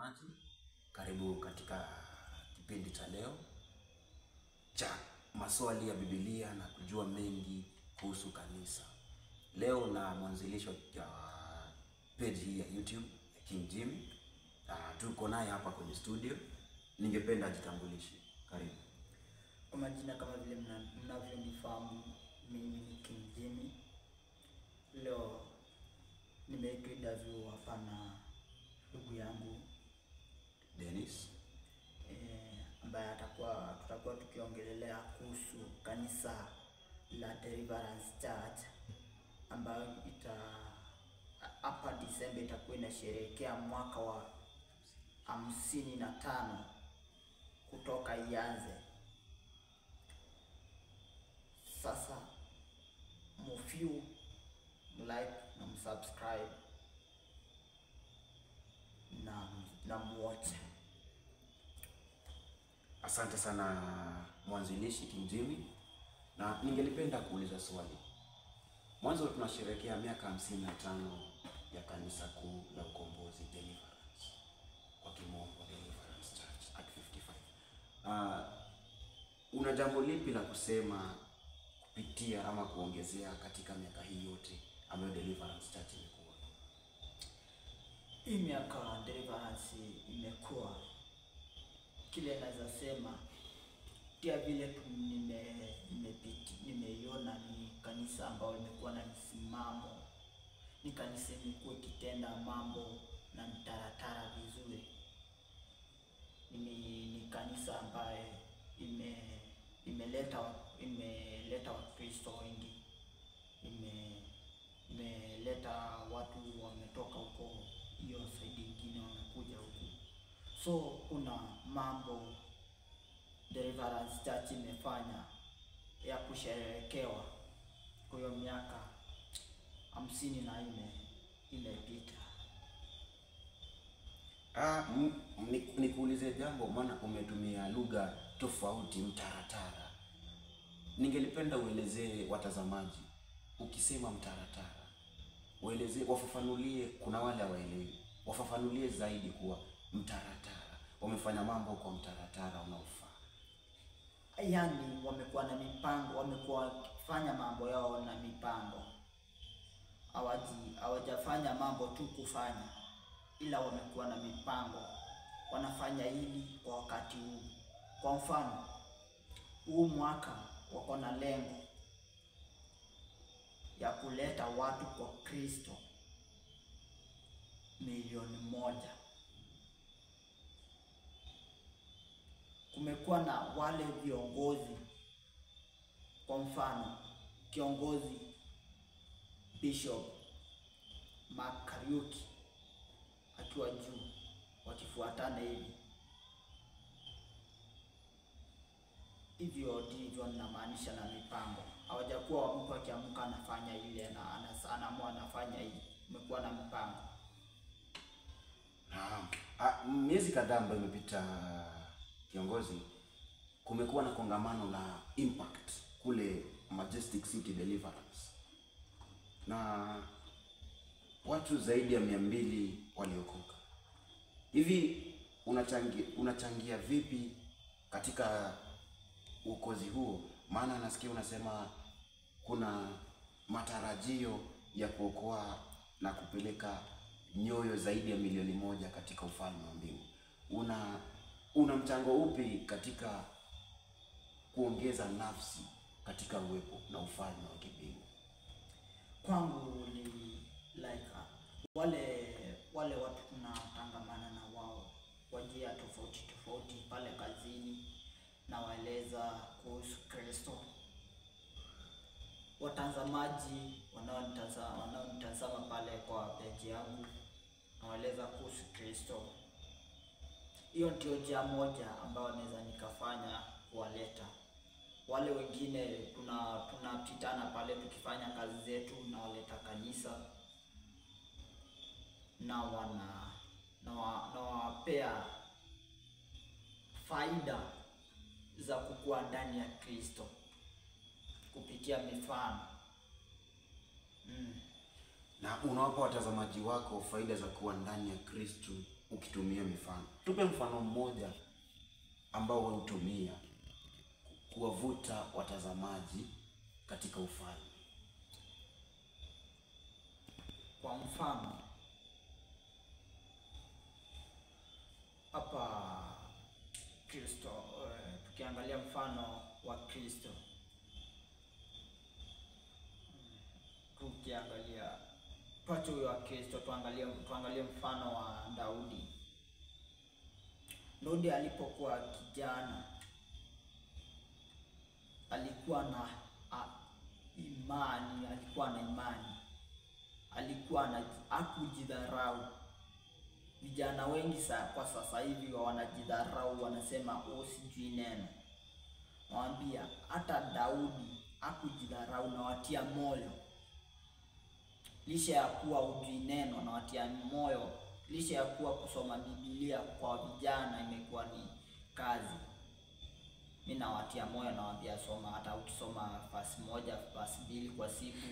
Maji, karibu katika kipindi cha leo cha maswali ya Biblia na kujua mengi kuhusu kanisa. Leo na mwanzilishi wa page hii ya YouTube ya King Jimmy. Tuko naye hapa kwenye studio. Ningependa ajitambulishe. Karibu. Kwa majina kama vile mnavyonifahamu, mimi ni King Jimmy. Leo nimeitwa interview hapa na ndugu yangu Dennis, ambaye tutakuwa tukiongelelea kuhusu kanisa la Deliverance Church, ambayo hapa Disemba itakuwa inasherehekea mwaka wa 55 kutoka ianze. Sasa mview, like na msubscribe na muwatch. asante sana mwanzilishi King Jimmy, na ningelipenda kuuliza swali. Mwanzo tunasherehekea miaka 55 ya kanisa kuu la ukombozi Deliverance, kwa kimombo Deliverance Church at 55. Una jambo lipi la kusema kupitia ama kuongezea katika miaka hii yote ambayo Deliverance Church imekuwa? Hii miaka Deliverance imekuwa, kile naweza sema pia vile nimeiona ni kanisa ambalo limekuwa na msimamo, ni kanisa limekuwa ikitenda mambo na mtaratara vizuri. Ni kanisa ambaye imeleta Wakristo wengi, imeleta watu wametoka huko hiyo side nyingine wamekuja huku. So kuna mambo Deliverance Church imefanya ya kusherehekewa kwa hiyo miaka 54 imepita. Nikuulize jambo, maana umetumia lugha tofauti, mtaratara. Ningelipenda uelezee watazamaji, ukisema mtaratara, uelezee, wafafanulie. Kuna wale hawaelewi, wafafanulie zaidi kuwa mtaratara, wamefanya mambo kwa mtaratara unaofaa. Yaani wamekuwa na mipango, wamekuwa wakifanya mambo yao na mipango. Hawajafanya mambo tu kufanya, ila wamekuwa na mipango. Wanafanya hili kwa wakati huu. Kwa mfano, huu mwaka wako na lengo ya kuleta watu kwa Kristo 1,000,000. Kumekuwa na wale viongozi, kwa mfano kiongozi Bishop Mark Kariuki akiwa juu, wakifuatana hivyo ndivyo ninamaanisha na mipango. Hawajakuwa mtu akiamka anafanya ile na anaamua anafanya hii. Umekuwa na mipango. Miezi kadhaa ambayo imepita, kiongozi, kumekuwa na kongamano la Impact kule Majestic City Deliverance, na watu zaidi ya 200 waliokoka. Hivi unachangia vipi katika uokozi huo? Maana nasikia unasema kuna matarajio ya kuokoa na kupeleka nyoyo zaidi ya 1,000,000 katika ufalme wa mbingu. Una mchango upi katika kuongeza nafsi katika uwepo na ufalme wa mbingu? Kwangu ni like wale watu tunatangamana na wao kwa njia tofauti pale kazini, na waeleza kuhusu Kristo. Watazamaji wanaonitazama pale kwa page yangu, nawaeleza kuhusu Kristo. Hiyo ndio njia moja ambayo naweza nikafanya kuwaleta. Wale wengine tunapitana pale tukifanya kazi zetu, na waleta kanisa na wapea faida za kukua ndani ya Kristo kupitia mifano. Na unawapa watazamaji wako faida za kuwa ndani ya Kristo ukitumia mifano. Tupe mfano mmoja ambao wewe hutumia kuwavuta watazamaji katika ufalme. Kwa mfano, hapa Kristo, tukiangalia mfano wa Kristo, tukiangalia pato wa Kristo, tuangalie mfano wa Daudi. Daudi alipokuwa kijana alikuwa na imani, hakujidharau. Vijana wengi kwa sasa hivi wanajidharau, wanasema sijui neno. Nawaambia hata Daudi hakujidharau, na watia moyo. Licha ya kuwa hujui neno, na watia moyo. Licha ya kuwa kusoma Biblia kwa vijana imekuwa ni kazi, mimi nawatia moyo, nawaambia soma. Hata ukisoma verse 1, verse 2 kwa siku,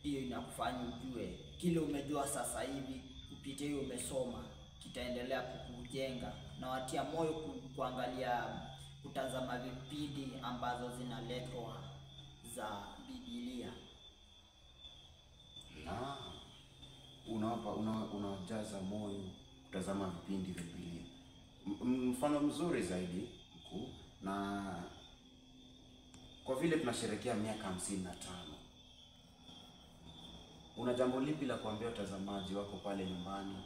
hiyo inakufanya ujue kile umejua sasa hivi. Kupitia hiyo umesoma, kitaendelea kukujenga. Na watia moyo kuangalia, kutazama vipindi ambazo zinaletwa za Biblia. Na unawajaza moyo kutazama vipindi vya Biblia. Mfano mzuri zaidi mkuu, na kwa vile tunasherehekea miaka 55, una jambo lipi la kuambia watazamaji wako pale nyumbani,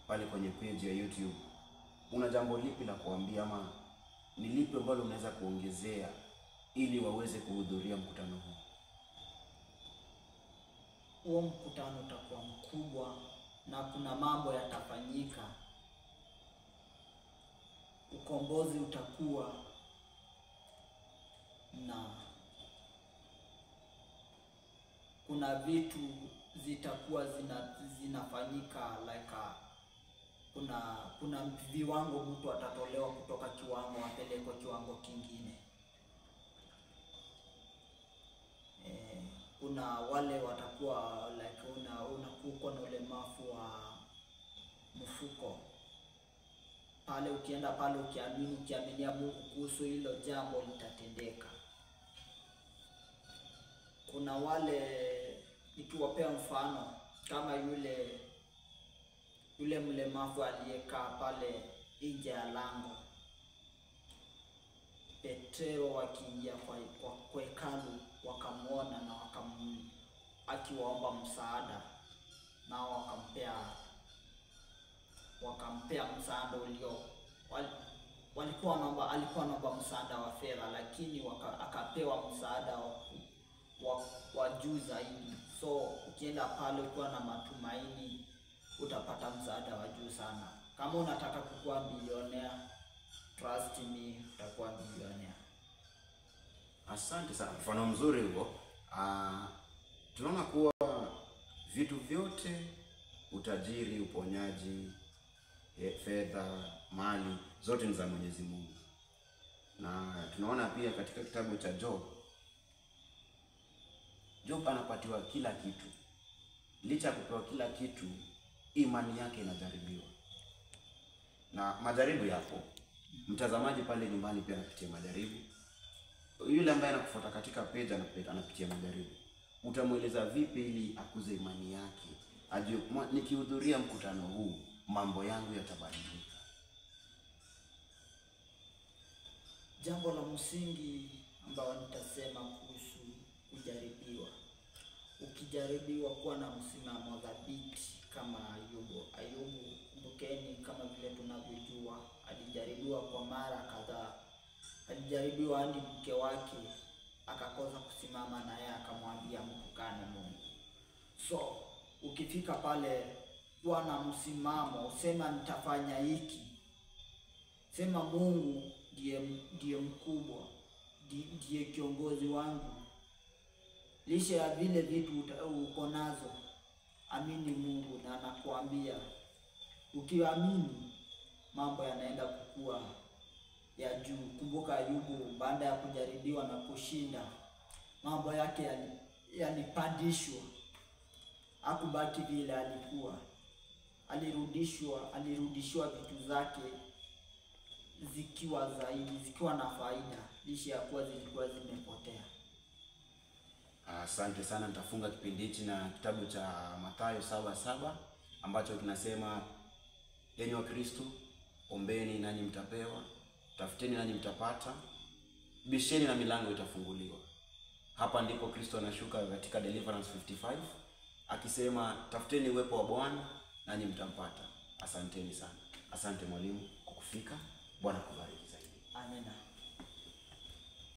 pale kwenye page ya YouTube? Una jambo lipi la kuambia, ama ni lipi ambalo unaweza kuongezea ili waweze kuhudhuria mkutano huu? Huo mkutano utakuwa mkubwa na kuna mambo yatafanyika. Ukombozi utakuwa na kuna vitu zitakuwa zinafanyika, like kuna viwango, mtu atatolewa kutoka kiwango apelekwe kiwango kingine. Kuna wale watakuwa like unakuwa na ulemavu wa mfuko pale, ukienda pale ukiaminia Mungu kuhusu hilo jambo litatendeka. Kuna wale, nikiwapea mfano kama yule mlemavu aliyekaa pale nje ya lango, Petro wakiingia kwa hekalu wakamwona na akiwaomba msaada, nao wakampea msaada alikuwa anaomba msaada wa fedha, lakini akapewa msaada wa juu zaidi. So ukienda pale ukiwa na matumaini, utapata msaada wa juu sana. Kama unataka kukuwa bilionea, trust me, utakuwa bilionea. Asante sana, mfano mzuri huo. Tunaona kuwa vitu vyote, utajiri, uponyaji, fedha, mali, zote ni za Mwenyezi Mungu. Na tunaona pia katika kitabu cha Job anapatiwa kila kitu. Licha ya kupewa kila kitu, imani yake inajaribiwa. Na majaribu yapo. Mtazamaji pale nyumbani pia anapitia majaribu. Yule ambaye anakufuata katika page anapitia majaribu. Utamweleza vipi ili akuze imani yake? Ajue nikihudhuria mkutano huu mambo yangu yatabadilika. Jambo la msingi ambao nitasema kuhusu kujaribiwa. Ukijaribiwa, kuwa na msimamo thabiti kama Ayubu. Kumbukeni, kama vile tunavyojua, alijaribiwa kwa mara kadhaa. Alijaribiwa hadi mke wake akakosa kusimama na yeye, akamwambia mtukane Mungu. So ukifika pale, kuwa na msimamo, sema nitafanya hiki. Sema Mungu ndiye mkubwa, ndiye kiongozi wangu. Lisha ya vile vitu uko nazo, amini Mungu, na anakuambia ukiamini mambo yanaenda kukua ya juu. Kumbuka Ayubu, baada ya kujaribiwa na kushinda, mambo yake yalipandishwa. Hakubaki vile alikuwa. alirudishiwa vitu zake zikiwa na faida, licha ya kuwa zilikuwa zimepotea. Asante sana. Nitafunga kipindi hichi na kitabu cha Mathayo 7:7 ambacho kinasema, enyi wa Kristo, ombeni nanyi mtapewa, tafuteni nanyi mtapata, bisheni na milango itafunguliwa. Hapa ndipo Kristo anashuka katika Deliverance 55 akisema, tafuteni uwepo wa Bwana nanyi mtampata. Asanteni sana. Asante mwalimu kwa kufika. Bwana kubariki zaidi. Amina.